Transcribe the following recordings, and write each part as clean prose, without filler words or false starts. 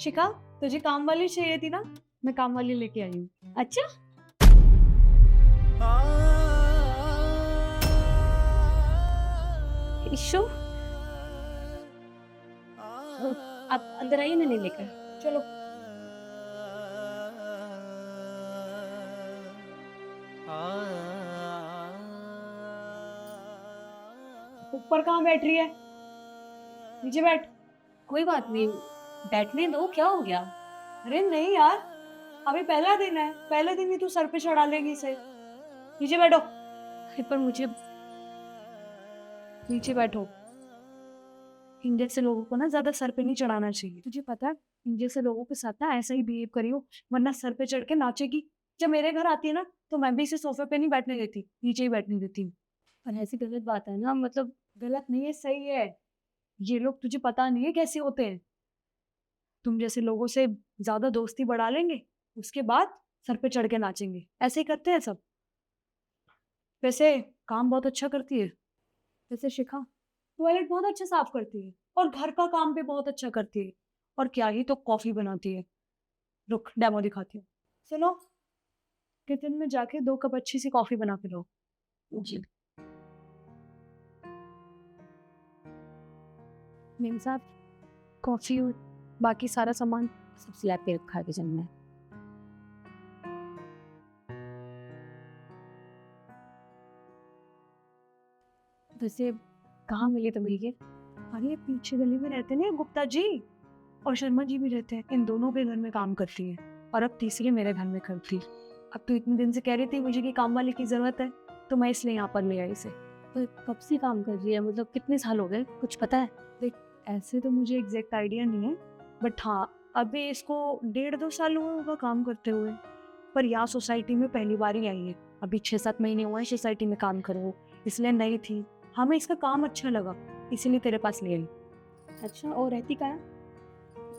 शिखा, तुझे काम वाली चाहिए थी ना? मैं काम वाली लेके आई हूँ। अच्छा। इशू, आप अंदर आइए ना, नहीं लेकर। चलो। ऊपर कहाँ बैठ रही है? नीचे बैठ। कोई बात नहीं, बैठने दो, क्या हो गया? अरे नहीं यार, अभी पहला दिन है, पहले दिन ही तू सर पे चढ़ा लेगी इसे। नीचे बैठो। पर मुझे नीचे बैठो। इन जैसे लोगों को ना ज्यादा सर पे नहीं चढ़ाना चाहिए। तुझे पता है, इन जैसे लोगों के साथ ना ऐसा ही बिहेव करियो, वरना सर पे चढ़ के नाचेगी। जब मेरे घर आती है ना, तो मैं भी इसे सोफे पे नहीं बैठने देती, नीचे ही बैठने देती हूँ। पर ऐसी गलत बात है ना, मतलब गलत नहीं है, सही है। ये लोग तुझे पता नहीं है कैसे होते हैं। तुम जैसे लोगों से ज्यादा दोस्ती बढ़ा लेंगे, उसके बाद सर पे चढ़ के नाचेंगे। ऐसे ही करते हैं सब। वैसे काम बहुत अच्छा करती है। वैसे शिखा, टॉयलेट बहुत अच्छा साफ करती है और घर का काम भी बहुत अच्छा करती है। और क्या ही तो कॉफी बनाती है। रुक, डेमो दिखाती हूँ। सुनो, किचन में जाके 2 कप अच्छी सी कॉफी बना के लो। जी। मेम साहब, कॉफी और बाकी सारा सामान सब स्लैब पे रखा है किचन में। वैसे कहाँ मिली तुम्हें ये? अरे पीछे गली में रहते ना गुप्ता जी, और शर्मा जी भी रहते हैं। इन दोनों के घर में काम करती है और अब तीसरी मेरे घर में करती। अब तो इतने दिन से कह रही थी मुझे कि काम वाले की जरूरत है, तो मैं इसलिए यहाँ पर ले आई इसे। पर कब से काम कर रही है, मतलब कितने साल हो गए, कुछ पता है? देख, ऐसे तो मुझे एग्जैक्ट आइडिया नहीं है, बट हाँ, अभी इसको 1.5-2 साल हुए होगा काम करते हुए। पर यहाँ सोसाइटी में पहली बार ही आई है। अभी 6-7 महीने हुए हैं सोसाइटी में काम करे हुए, इसलिए नई थी। हमें इसका काम अच्छा लगा, इसीलिए तेरे पास ले आई। अच्छा, और रहती कहाँ है?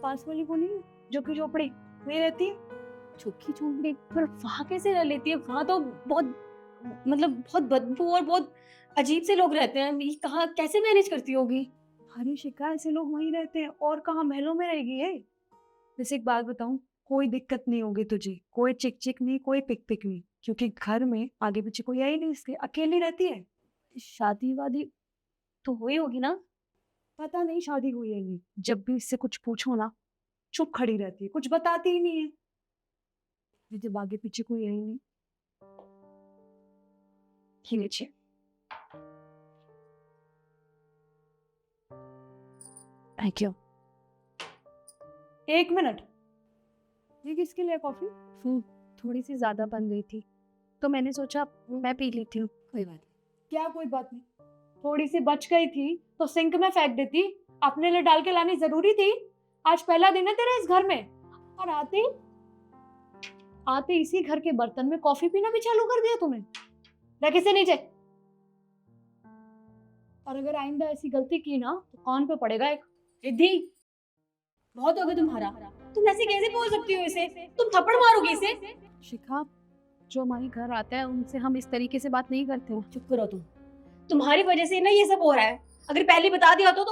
पास वाली को नहीं, जो कि झोपड़ी वही रहती है। झुग्गी झोंपड़ी? पर वहाँ कैसे रह लेती है? वहाँ तो बहुत, मतलब बहुत बदबू और बहुत अजीब से लोग रहते हैं। ये कहाँ कैसे मैनेज करती होगी? हरी शिका, ऐसे लोग वहीं रहते हैं, और कहाँ महलों में रहेगी ये। वैसे एक बात बताऊं, कोई दिक्कत नहीं होगी तुझे, कोई चिक चिक नहीं, कोई पिक पिक नहीं, क्योंकि घर में आगे पीछे कोई है ही नहीं, इसके अकेली रहती है। शादी वादी तो हुई होगी ना? पता नहीं शादी हुई है नहीं, जब भी इससे कुछ पूछो ना, चुप खड़ी रहती है, कुछ बताती ही नहीं है। ये जब आगे पीछे कोई है ही नहीं। ये नीचे। Thank you. 1 मिनट। ये किसके लिए कॉफी? थोड़ी सी ज्यादा बन गई थी, तो मैंने सोचा मैं पी लेती हूँ। कोई बात क्या कोई बात नहीं? थोड़ी सी बच गई थी तो सिंक में फेंक देती, अपने लिए डाल के लानी जरूरी थी? आज पहला दिन है तेरा इस घर में, और आते आते इसी घर के बर्तन में कॉफी पीना भी चालू कर दिया तुमने। रख इसे नीचे। और अगर आइंदा ऐसी गलती की ना, तो कान पे पड़ेगा एक। रिद्धि, बहुत हो गया तुम्हारा। तुम ऐसे कैसे बोल सकती हो इसे? तुम थप्पड़ मारोगी इसे? शिखा, जो हमारे घर आता है उनसे हम इस तरीके से बात नहीं करते हैं। चुप करो तुम। तुम्हारी वजह से ना ये सब हो रहा है। अगर पहले बता दिया तो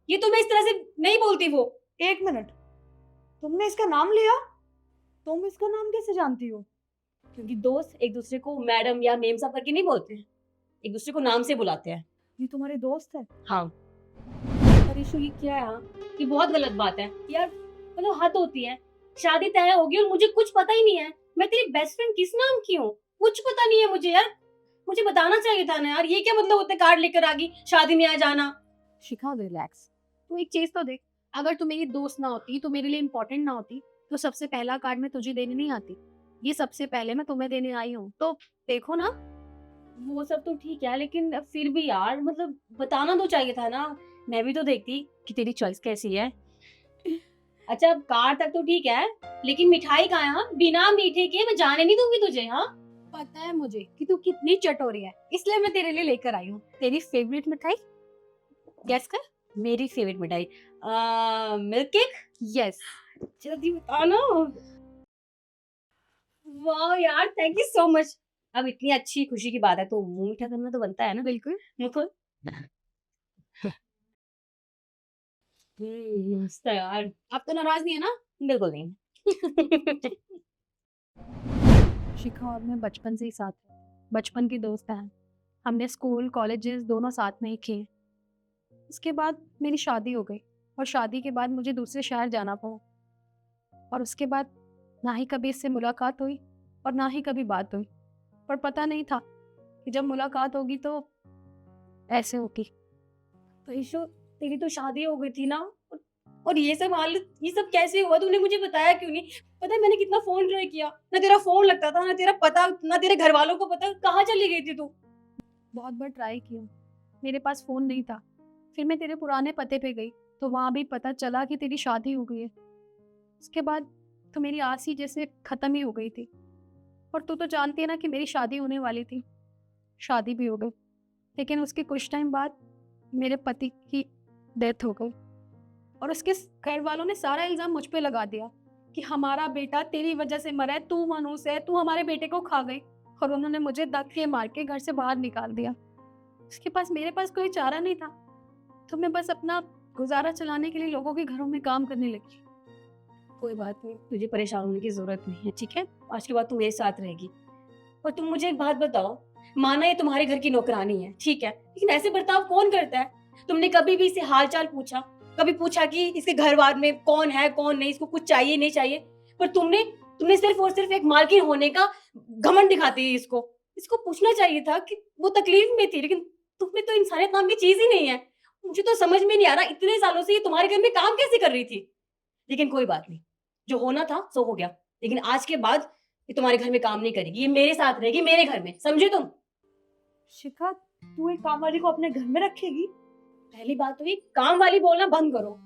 ये तुम्हें इस तरह से नहीं बोलती वो। 1 मिनट, तुमने इसका नाम लिया? तुम इसका नाम कैसे जानती हो? क्योंकि दोस्त एक दूसरे को मैडम या मेम साहब करके नहीं बोलते हैं, एक दूसरे को नाम से बुलाते हैं। ये तुम्हारे दोस्त है? हाँ। पर इशू ये क्या है? हाँ, ये बहुत गलत बात है यार, मतलब हद होती है। शादी तय होगी और मुझे कुछ पता ही नहीं है। मैं तेरी बेस्ट फ्रेंड किस नाम की हूँ, कुछ पता नहीं है मुझे यार। मुझे बताना चाहिए था ना यार। ये क्या मतलब होता है कार्ड लेकर आ गई, शादी में आ जाना? शिखा रिलैक्स। तू एक चीज तो देख, अगर तू मेरी दोस्त ना होती, तो मेरे लिए इम्पोर्टेंट ना होती, तो सबसे पहला कार्ड मैं तुझे देने नहीं आती। ये सबसे पहले मैं तुम्हें देने आई हूँ, तो देखो ना। वो सब तो ठीक है, लेकिन फिर भी यार मतलब बताना तो चाहिए था ना। मैं भी तो देखती कि तेरी चॉइस कैसी है। अच्छा, अब कार तक तो ठीक है, लेकिन मिठाई कहाँ है? हाँ? बिना मीठे के मैं जाने नहीं दूंगी तुझे। हाँ, पता है मुझे कि तू कितनी चटोरी है, इसलिए मैं तेरे लिए लेकर आई हूँ तेरी फेवरेट मिठाई। गैस कर। मेरी फेवरेट मिठाई मिल्क केक। यस। जल्दी बता ना। वाह यार, थैंक यू सो मच। अब इतनी अच्छी खुशी की बात है तो मुंह मीठा करना तो बनता है ना। बिल्कुल। मुंह खोल। मस्त है यार। आप तो नाराज नहीं है ना? बिल्कुल नहीं। शिखा और मैं बचपन से ही साथ हैं, बचपन की दोस्त हैं। हमने स्कूल कॉलेजेस दोनों साथ में ही किए। उसके बाद मेरी शादी हो गई और शादी के बाद मुझे दूसरे शहर जाना पड़ा और उसके बाद ना ही कभी इससे मुलाकात हुई और ना ही कभी बात हुई। पर पता नहीं था कि जब मुलाकात होगी तो ऐसे होगी। तो ईशु, तेरी तो शादी हो गई थी ना, और ये सब हाल, ये सब कैसे हुआ? तूने मुझे बताया क्यों नहीं? पता है मैंने कितना फोन ट्राई किया, ना तेरा फोन लगता था, ना तेरा पता, ना तेरे घर वालों को पता। कहाँ चली गई थी तू? बहुत बार ट्राई किया, मेरे पास फ़ोन नहीं था। फिर मैं तेरे पुराने पते पे गई तो वहाँ भी पता चला कि तेरी शादी हो गई है। उसके बाद तो मेरी आस ही जैसे ख़त्म ही हो गई थी। और तू तो जानती है ना कि मेरी शादी होने वाली थी, शादी भी हो गई। लेकिन उसके कुछ टाइम बाद मेरे पति की डेथ हो गई और उसके घर वालों ने सारा इल्ज़ाम मुझ पे लगा दिया कि हमारा बेटा तेरी वजह से मरा है, तू मनहूस है, तू हमारे बेटे को खा गई। और उन्होंने मुझे धक्के मार के घर से बाहर निकाल दिया। उसके पास मेरे पास कोई चारा नहीं था, तो मैं बस अपना गुजारा चलाने के लिए लोगों के घरों में काम करने लगी। कोई बात नहीं, तुझे परेशान होने की जरूरत नहीं है, ठीक है? आज के बाद तू मेरे साथ रहेगी। और तुम मुझे एक बात बताओ, माना ये तुम्हारे घर की नौकरानी है, ठीक है, लेकिन ऐसे बर्ताव कौन करता है? तुमने कभी भी इसे हाल चाल पूछा? कभी पूछा कि इसके घर बार में कौन है कौन नहीं, इसको कुछ चाहिए नहीं चाहिए? पर तुमने तुमने सिर्फ और सिर्फ एक मालकिन होने का घमंड दिखाती है इसको। इसको पूछना चाहिए था कि वो तकलीफ में थी, लेकिन तुम्हें तो इंसानियत नाम की चीज ही नहीं है। मुझे तो समझ में नहीं आ रहा, इतने सालों से ये तुम्हारे घर में काम कैसे कर रही थी? लेकिन कोई बात नहीं, जो होना था सो हो गया। लेकिन आज के बाद ये तुम्हारे घर में काम नहीं करेगी, ये मेरे साथ रहेगी, मेरे घर में, समझे तुम? शिखा, तू एक काम वाली को अपने घर में रखेगी? पहली बात तो ये काम वाली बोलना बंद करो।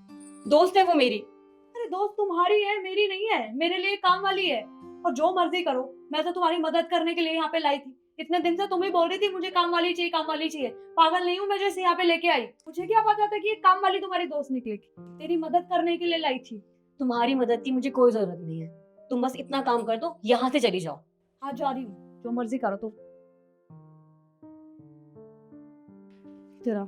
दोस्त है वो मेरी। अरे दोस्त तुम्हारी है, मेरी नहीं है। मेरे लिए काम वाली है। और जो मर्जी करो, मैं तो तुम्हारी मदद करने के लिए यहाँ पे लाई थी। इतने दिन से तुम ही बोल रही थी मुझे काम वाली चाहिए, काम वाली चाहिए। पागल नहीं हूँ मैं जैसे यहाँ पे लेके आई। मुझे क्या पता था कि ये काम वाली तुम्हारी दोस्त निकलेगी। तेरी मदद करने के लिए लाई थी। तुम्हारी मदद की मुझे कोई जरूरत नहीं है। तुम बस इतना काम कर दो, यहाँ से चली जाओ। हाँ जा रही हूँ, जो मर्जी करो तुम। तेरा